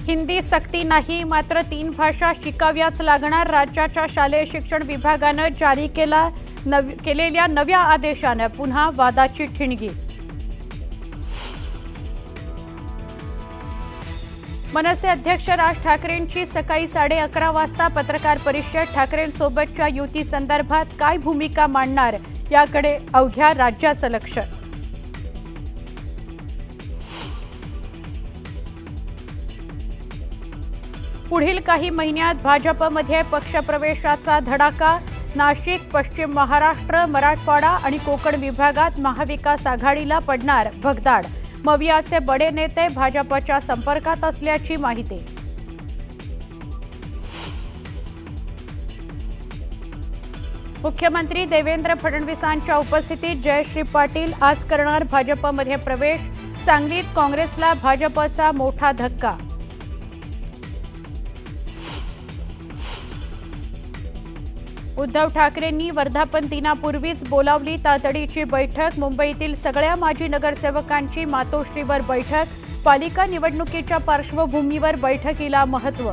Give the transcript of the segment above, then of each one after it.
हिंदी सक्ती नाही, मात्र 3 भाषा शिकाव्याच लागणार। राज्याच्या शालेय शिक्षण विभागाने जारी केलेल्या नव्या आदेशाने पुन्हा वादाची ठिणगी। मनसे अध्यक्ष राज ठाकरेंची सकाळी 11:30 वाजता पत्रकार परिषद। ठाकरेंसोबतच्या युती संदर्भात काय भूमिका मांडणार याकडे अवघ्या राज्याचं लक्ष। पुढील काही महिन्यात भाजपमध्ये पक्षप्रवेशाचा धडाका। नाशिक, पश्चिम महाराष्ट्र, मराठवाडा आणि कोकण विभागात महाविकास आघाडीला पडणार भगदाड। मवियाचे बडे नेते भाजपच्या संपर्कात असल्याची माहिती। मुख्यमंत्री देवेंद्र फडणवीसांच्या उपस्थितीत जयश्री पाटील आज करणार भाजपमध्ये प्रवेश। सांगलीत काँग्रेसला भाजपचा मोठा धक्का। उद्धव ठाकरेंनी वर्धापन दिनापूर्वीच बोलावली तातडीची बैठक। मुंबईतील सगळ्या माजी नगरसेवकांची मातोश्रीवर बैठक। पालिका निवडणुकीच्या पार्श्वभूमीवर बैठकीला महत्त्व।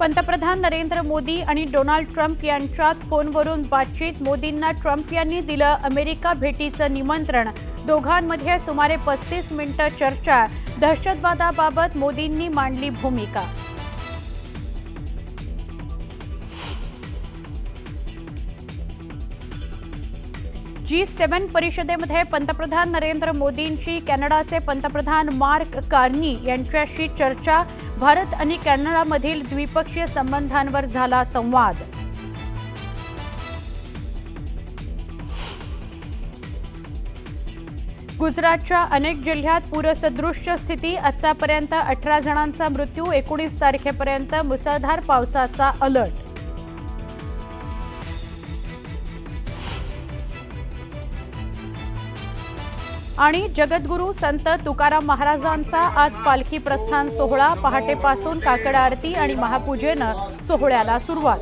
पंतप्रधान नरेंद्र मोदी आणि डोनाल्ड ट्रम्प यांच्यात फोनवरून बातचीत। मोदींना ट्रम्प यांनी दिलं अमेरिका भेटीचं निमंत्रण। दोघांमध्ये सुमारे 35 मिनिटं चर्चा। दहशतवादाबाबत मोदींनी मांडली भूमिका। G7 परिषदेमध्ये पंतप्रधान नरेंद्र मोदींची कॅनडाचे पंतप्रधान मार्क कार्नी यांच्याशी चर्चा। भारत आणि कॅनडामधील द्विपक्षीय संबंधांवर झाला संवाद। गुजरातच्या अनेक जिल्ह्यात पूरसदृश स्थिती। आतापर्यंत 18 जणांचा मृत्यू। 19 तारखेपर्यंत मुसळधार पावसाचा अलर्ट। आणि जगद्गुरू संत तुकाराम महाराजांचा आज पालखी प्रस्थान सोहळा। पहाटेपासून काकड आरती आणि महापूजेनं सोहळ्याला सुरुवात।